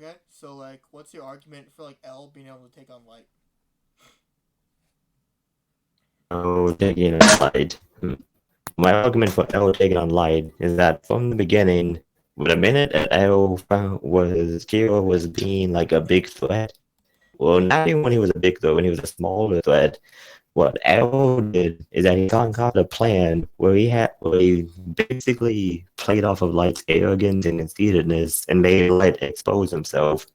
Okay, so like, what's your argument for like L being able to take on light? Oh, taking on light. My argument for L taking on light is that from the beginning, the minute that L was Kira was being like a big threat, well, not even when he was a big threat, when he was a smaller threat, what L did is that he concocted a plan where he basically played off of Light's arrogance and conceitedness and made Light expose himself.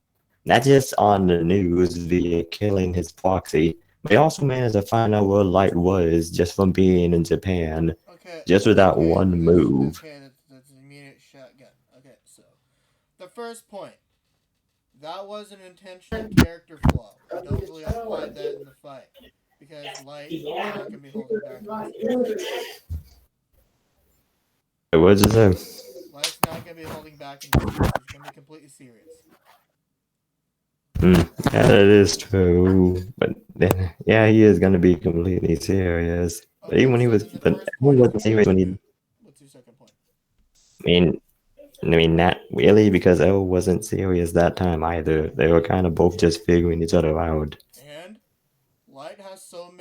Not just on the news via killing his proxy, but he also managed to find out where Light was just from being in Japan, Okay, just with that okay, one move. that's an immediate shotgun. Okay, so the first point, that was an intentional character flaw. We don't really apply that in the fight because light is not gonna be holding back in this case. What did you say? Light's not gonna be holding back in this case. He's gonna be completely serious. Yeah, that is true. But then, yeah, he is gonna be completely serious. But Okay, even when he so was, then the but first he point is wasn't completely serious when he. stupid. What's your second point? I mean, not really, because L wasn't serious that time either. They were kind of both just figuring each other out. And Light has so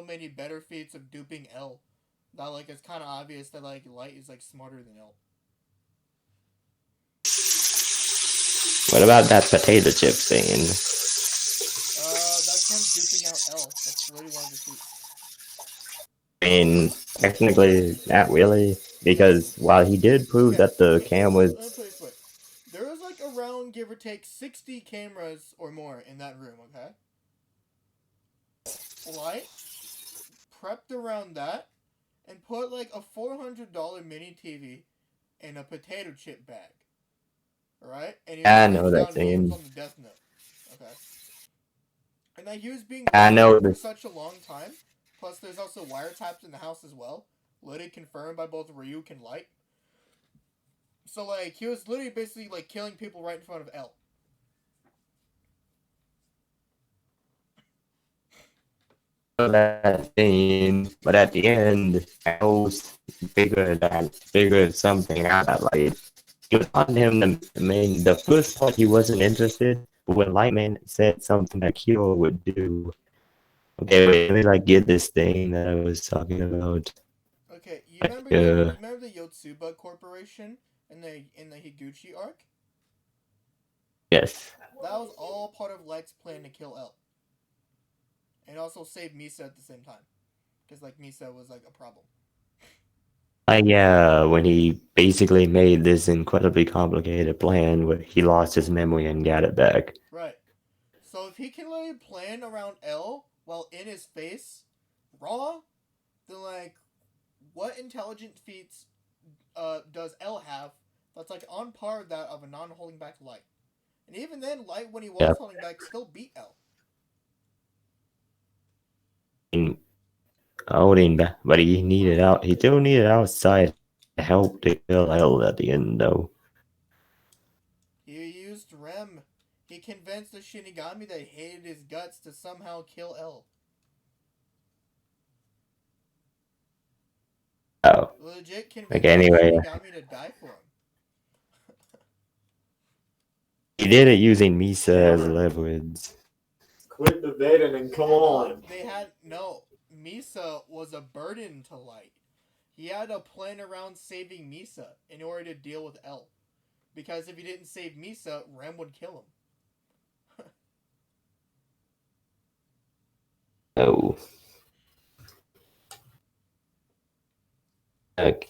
many better feats of duping L that like it's kind of obvious that like Light is like smarter than L. What about that potato chip scene? That's him duping out L. That's literally one of his feats. I mean, technically, not really, because while he did prove Okay, that the okay, cameras, let me put it this way. There was like around give or take 60 cameras or more in that room. Okay, Light prepped around that and put like a $400 mini TV in a potato chip bag. Alright? And he I wrote know it that down names scene. on the death note. Okay. And that he was being I watched know for this. such a long time. Plus, there's also wiretaps in the house as well. Literally confirmed by both Ryuk and Light. So, like, he was literally basically, like, killing people right in front of L. That scene, but at the end, El's figured something out. Like he was on him. The first part he wasn't interested, but when Lightman said something that Kyo would do, okay, wait, let me like get this thing that I was talking about. Okay, Uh, you remember the Yotsuba Corporation in the Higuchi arc? yes. That was all part of Light's plan to kill L. And also save Misa at the same time. Because, like, Misa was, like, a problem. Yeah, when he basically made this incredibly complicated plan where he lost his memory and got it back. Right. So if he can literally plan around L while in his face, raw, then like, what intelligent feats does L have that's like on par with that of a non-holding back Light? And even then, Light when he Yeah. was holding back still beat L. And holding back, but he still needed outside help to kill L at the end, though. He used Rem. He convinced the Shinigami that hated his guts to somehow kill L. Oh, Legit okay, convinced the anyway, Shinigami to die for him. he did it using Misa as leverage. Quit debating and come No, on. they had no. Misa was a burden to Light. He had to plan around saving Misa in order to deal with L. Because if he didn't save Misa, Rem would kill him. Oh, okay,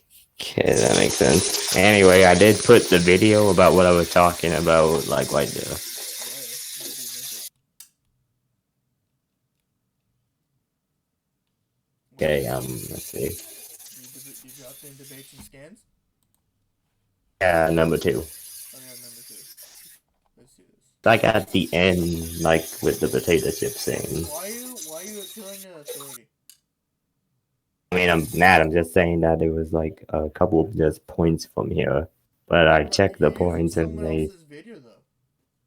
that makes sense. Anyway, I did put the video about what I was talking about, like right there. Where? Where did you link it? Where? Okay, let's see. You dropped in debates and scans? Yeah, number two. Oh yeah, number two. Let's do this. Like at the end, like with the potato chip thing. Why are you appealing to authority? I mean, I'm not. I'm just saying that there was like a couple of just points from here, but I But checked the you're using points and someone they else's video though.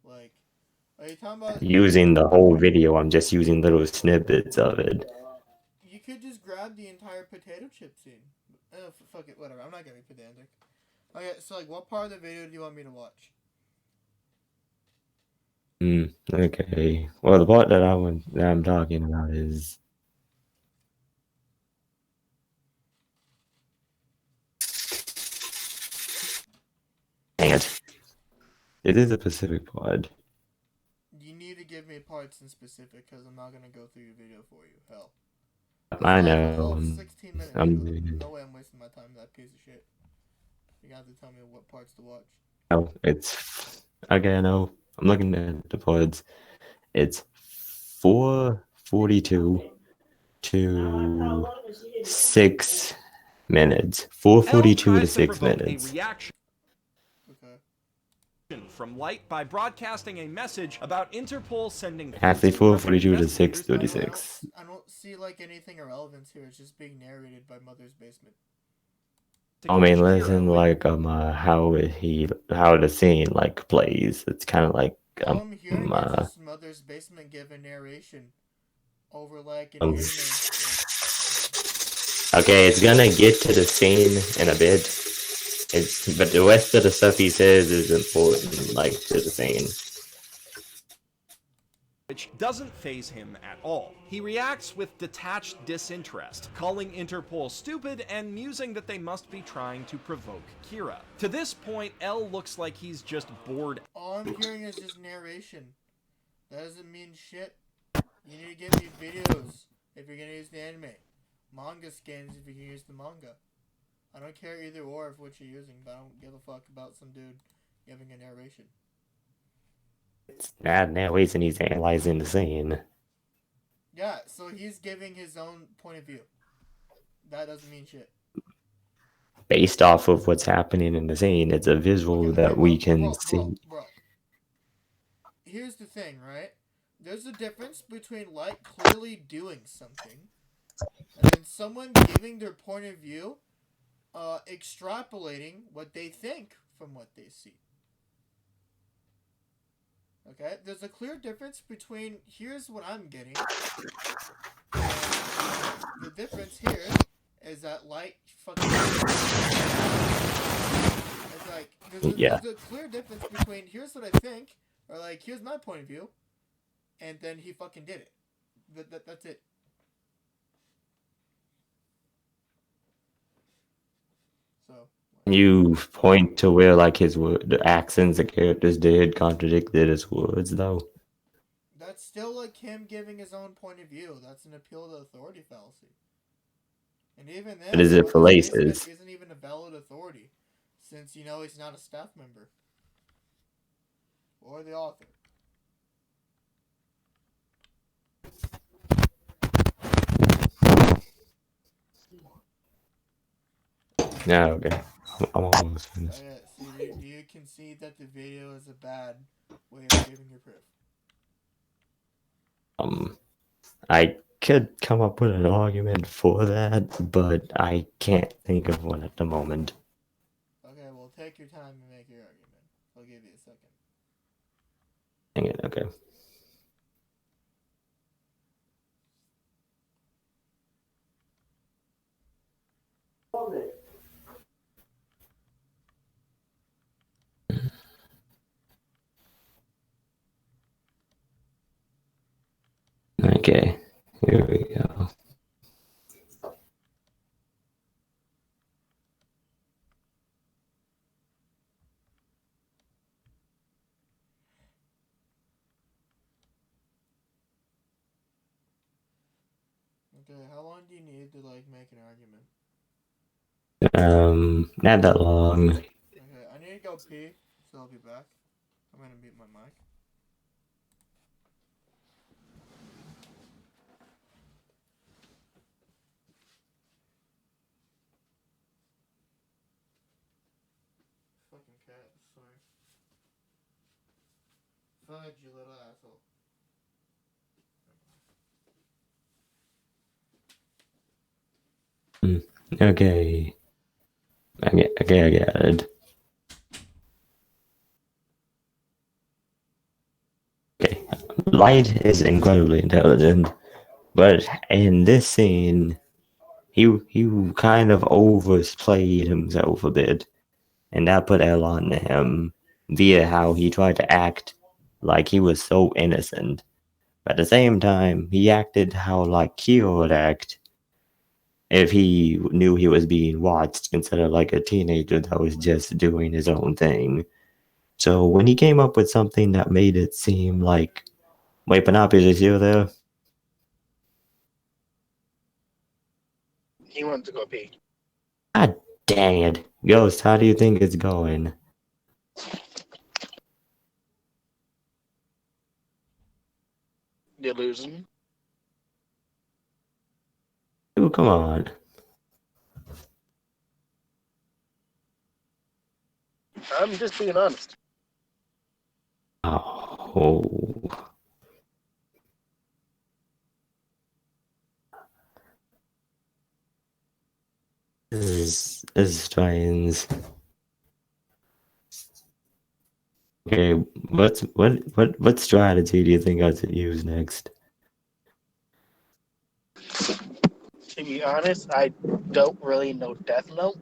Like, are you talking about? using the whole video. I'm just using little snippets of it. You could just grab the entire potato chip scene. Fuck it, whatever. I'm not gonna be pedantic. Okay, so like, what part of the video do you want me to watch? Okay. Well, the part that I'm talking about is dang it. It is a Pacific pod. You need to give me parts in specific, because I'm not gonna go through your video for you. Hell. I I have a know. whole 16-minute I'm video. doing No way I'm wasting my time with that piece of shit. You have to tell me what parts to watch. Oh, it's okay. I know. I'm looking at the pods. It's 4:42 to 6 minutes. 4:42 to 6 minutes. Reaction Okay. from Light by broadcasting a message about Interpol sending Actually, 4:42 to investigators. 6:36. I don't see like anything of relevance here. It's just being narrated by Mother's Basement. I mean, listen, like how the scene like plays. It's kind of like All I'm hearing is just Mother's Basement give a narration over like an anime. Okay, it's gonna get to the scene in a bit. But the rest of the stuff he says is important, like to the scene. Which doesn't faze him at all. He reacts with detached disinterest, calling Interpol stupid and musing that they must be trying to provoke Kira. To this point, L looks like he's just bored. All I'm hearing is just narration. That doesn't mean shit. You need to give me videos if you're gonna use the anime. Manga skins if you're gonna use the manga. I don't care either or of what you're using, but I don't give a fuck about some dude giving a narration. It's not narration, he's analyzing the scene. Yeah, so he's giving his own point of view. That doesn't mean shit. Based off of what's happening in the scene, it's a visual that we can see. Bro. Here's the thing, right? There's a difference between Light clearly doing something and then someone giving their point of view, extrapolating what they think from what they see. Okay? There's a clear difference between here's what I'm getting. And the difference here is that Light fucking... It's like, there's a clear difference between here's what I think, or like, here's my point of view, and then he fucking did it. That's it. So... You point to where like the accents the characters did contradicted his words, though. That's still like him giving his own point of view. That's an appeal to authority fallacy. And even then, But is it fallacious? Isn't even a valid authority, since you know he's not a staff member or the author. No, okay. I'm almost finished. See, do you concede that the video is a bad way of giving your proof? I could come up with an argument for that, but I can't think of one at the moment. Okay, well, take your time and make your argument. I'll give you a second. Dang it, okay. Okay, here we go. Okay, how long do you need to like make an argument? Not that long. Okay, I need to go pee, so I'll be back. I'm gonna mute my mic. Fucking cat, sorry. Fudge, you little asshole. Okay. I get it. Okay. Light is incredibly intelligent, but in this scene, he kind of overplayed himself a bit, and that put L on him via how he tried to act like he was so innocent. But at the same time, he acted how like Kyo would act if he knew he was being watched instead of like a teenager that was just doing his own thing. So when he came up with something that made it seem like, wait, Panoply, is you there? He wanted to go pee. God dang it. Ghost, how do you think it's going? You're losing. Ooh, come on. I'm just being honest. Oh. This is strange. Okay, what strategy do you think I should use next? To be honest, I don't really know Death Note.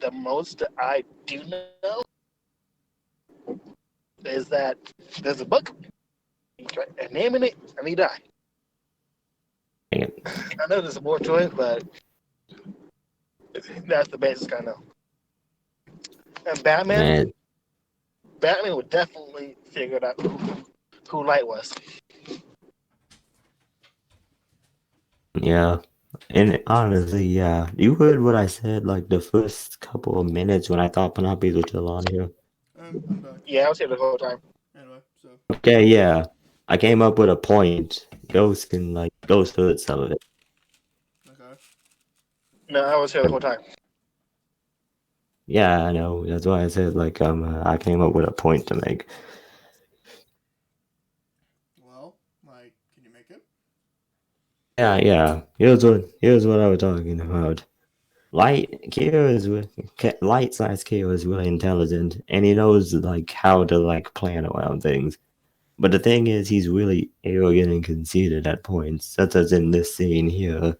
The most I do know is that there's a book, and naming it, and he died. Dang it. I know there's more to it, but that's the basics I know. And Man, Batman would definitely figure out who Light was. yeah. And honestly, yeah. You heard what I said like the first couple of minutes when I thought Panoply was still on here. I'm back. Yeah, I was here the whole time. Anyway, so Okay, yeah. I came up with a point. Ghost heard some of it. okay. No, I was here the whole time. Yeah, I know. That's why I said like I came up with a point to make. Well, like, can you make it? Yeah. Here's what I was talking about. Light size Kyo is really intelligent, and he knows like how to like plan around things. But the thing is, he's really arrogant and conceited at points, such as in this scene here.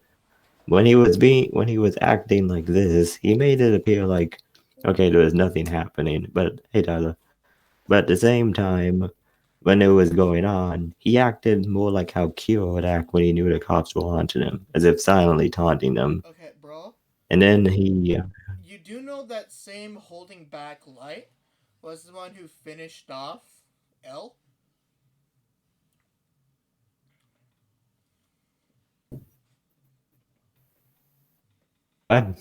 When he was acting like this, he made it appear like, okay, there was nothing happening. But hey, Tyler. But at the same time, when it was going on, he acted more like how Kyo would act when he knew the cops were onto him, as if silently taunting them. Okay, bro. And then he, You do know that same holding back Light was the one who finished off L? what?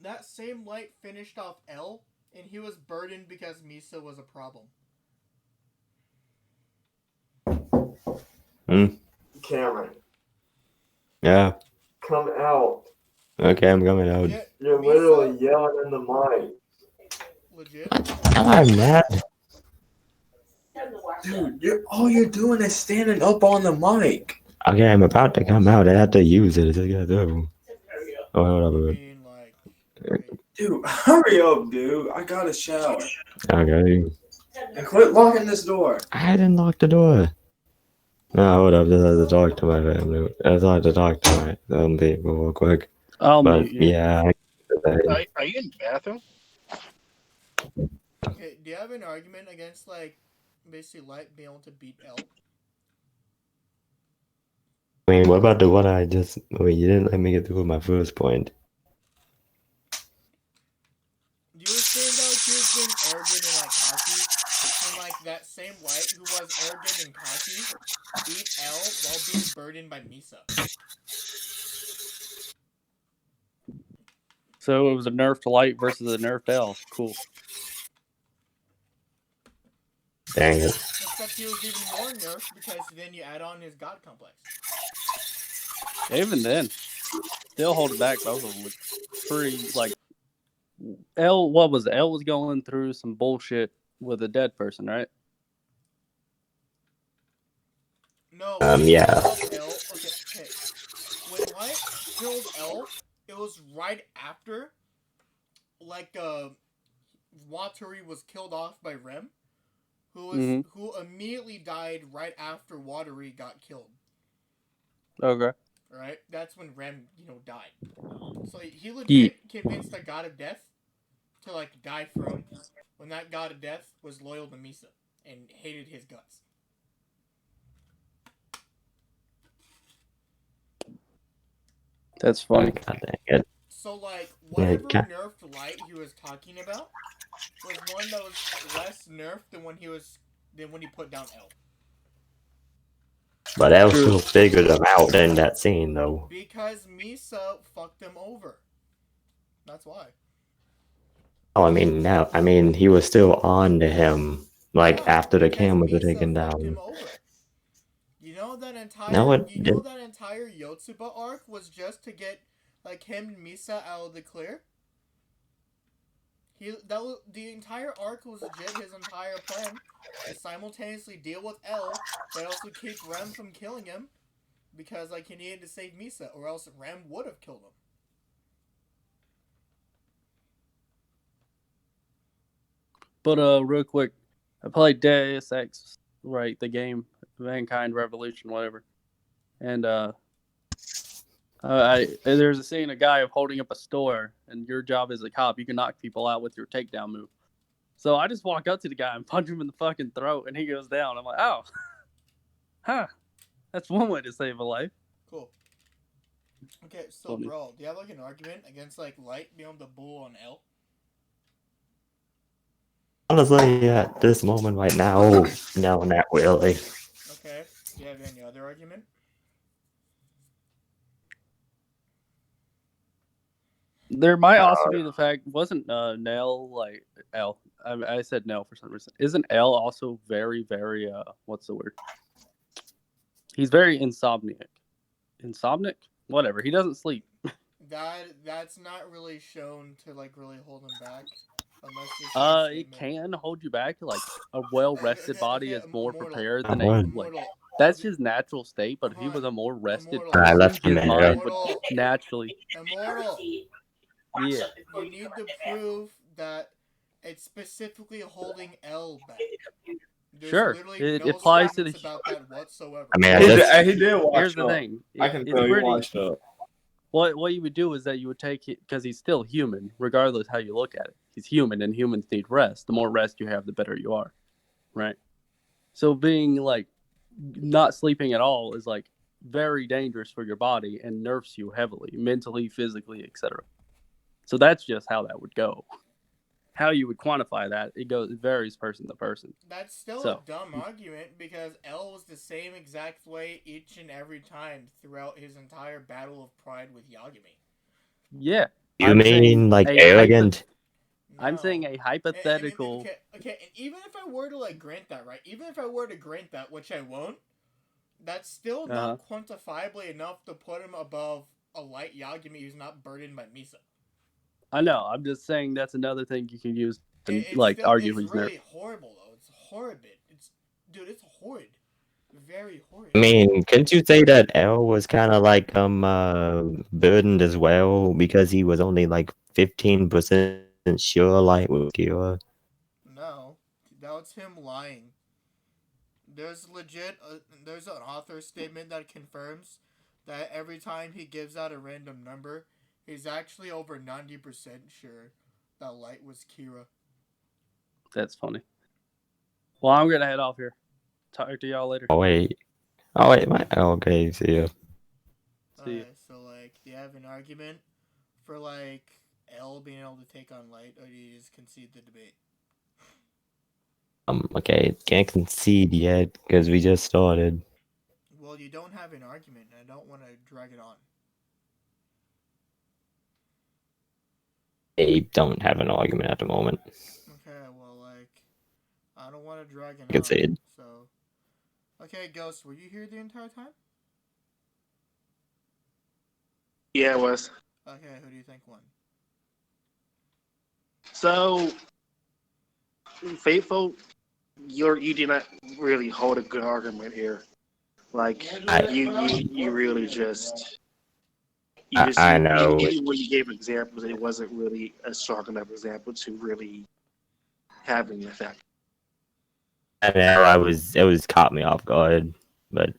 That same Light finished off L, and he was burdened because Misa was a problem. Cameron, Yeah. come out. Okay, I'm coming out. Yeah, You're Misa, literally yelling in the mic. legit. I'm mad. Dude, all you're doing is standing up on the mic. Okay, I'm about to come out. I have to use it. It's like, oh, hold I up. mean, like, wait. Dude, hurry up, dude. I got a shower. Okay. And quit locking this door. I didn't lock the door. No, hold up. Just have to talk to my family. I just have to talk to my people real quick. I'll But mute you. yeah, Are you in the bathroom? Okay, do you have an argument against, like, basically Light being able to beat L? I mean, what about the one I just? Wait, you didn't let me get through my first point. Do you were saying that like, he was being arrogant and, like, cocky? And, like, that same Light who was arrogant and cocky beat L while being burdened by Misa. So it was a nerfed light versus a nerfed L. Cool. Dang it. Except he was even more nerfed because then you add on his god complex. Even then, still hold it back. Both of them with pretty like L. What was it? L was going through some bullshit with a dead person, right? No. Yeah. L, okay. When Light killed L, it was right after, like, Watari was killed off by Rem, who immediately died right after Watari got killed. Okay. Right? That's when Rem, died. So he legit convinced the god of death to like die for him, when that god of death was loyal to Misa and hated his guts. That's funny. God dang it. So like Yeah, whatever ca- nerfed light he was talking about was one that was less nerfed than when he put down L. But L still figured him out in that scene, though. Because Misa fucked him over. That's why. Oh, I mean, he was still on to him, like, Yeah, after the because cameras were Misa taken fucked down. him over. You know that entire No, it you know didn't. that entire Yotsuba arc was just to get like him and Misa out of the clear. The entire arc was legit his entire plan to simultaneously deal with L, but also keep Rem from killing him, because like he needed to save Misa, or else Rem would have killed him. But real quick, I played Deus Ex, right? The game, Mankind Revolution, whatever. And there's a scene, a guy of holding up a store, and your job as a cop, you can knock people out with your takedown move. So I just walk up to the guy and punch him in the fucking throat, and he goes down. I'm like, oh, huh, that's one way to save a life. Cool. Okay, so Funny. bro, do you have like an argument against like Light being able to bull on L? Honestly, at this moment right now, no, not really. Okay. Do you have any other argument? There might also be the fact, wasn't Nell like L? I said Nell for some reason. Isn't L also very, very what's the word? He's very insomniac. Insomniac? Whatever. He doesn't sleep. That's not really shown to like really hold him back, unless it's It can hold you back. Like a well-rested body is more prepared than a like. Immortal. That's his natural state. But if he was a more rested Immortal. person, left his him mind there. would naturally. Immortal. Yeah. You need to prove that it's specifically holding L back. There's Sure. literally It no applies to the. statements about that whatsoever. I mean, I He just, did, he did watch Here's the up. thing. I can It's tell you pretty. watched up. What you would do is that you would take it because he's still human, regardless how you look at it. He's human, and humans need rest. The more rest you have, the better you are, right? So being like not sleeping at all is like very dangerous for your body and nerfs you heavily, mentally, physically, etc. So that's just how that would go. How you would quantify that, it varies person to person. That's still So- a dumb argument, because L was the same exact way each and every time throughout his entire battle of pride with Yagami. Yeah. you I'm mean saying like a arrogant? I'm No. saying a And- hypothetical. okay, and even if I were to like grant that, right? Even if I were to grant that, which I won't, that's still not quantifiably enough to put him above a light Yagami who's not burdened by Misa. I know. I'm just saying that's another thing you can use to It's like still, argue it's he's really nerfed. horrible though. It's horrible. It's horrid. Very horrid. I mean, couldn't you say that L was kind of like burdened as well because he was only like 15% sure like with Kira? No, that's him lying. There's legit. There's an author statement that confirms that every time he gives out a random number, he's actually over 90% sure that Light was Kira. That's funny. Well, I'm gonna head off here. Talk to y'all later. Oh wait, okay, see ya. See ya. Alright, so like, do you have an argument for like L being able to take on Light, or do you just concede the debate? Okay, can't concede yet because we just started. Well, you don't have an argument, and I don't want to drag it on. They don't have an argument at the moment. Okay, well, like, I don't want to drag it on. Concede. So, okay, Ghost, were you here the entire time? Yeah, it was. Okay, who do you think won? So, Faithful, you did not really hold a good argument here. Like, you really just... I know. Even when you gave examples, it wasn't really a strong enough example to really have an effect. I know it was caught me off guard, but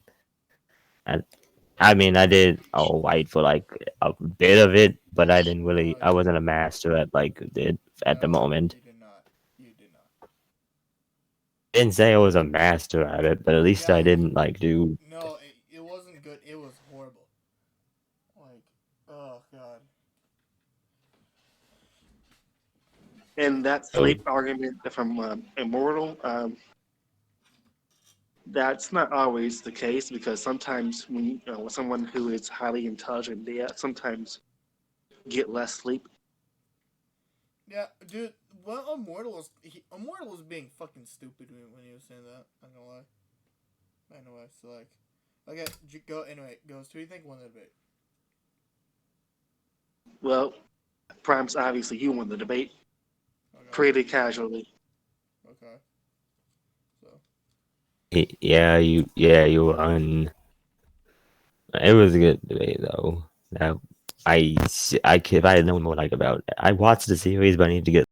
I mean I did all right for like a bit of it, but I didn't really. I wasn't a master at like it at the moment. You did not. You did not. Didn't say I was a master at it, but at least Yeah, I didn't like do. No, it wasn't good. It was horrible. Like, oh god. And that sleep argument from Immortal, that's not always the case because sometimes when with someone who is highly intelligent, they sometimes get less sleep. Yeah, dude. Well, Immortal was being fucking stupid when he was saying that. I'm not gonna lie. Anyway, so like, okay, go anyway. Goes. Who do you think won the debate? Well, Prime's obviously you won the debate Okay. pretty casually. Okay. So. Yeah, you won. It was a good debate though. Now, if I had known more like about, I watched the series, but I need to get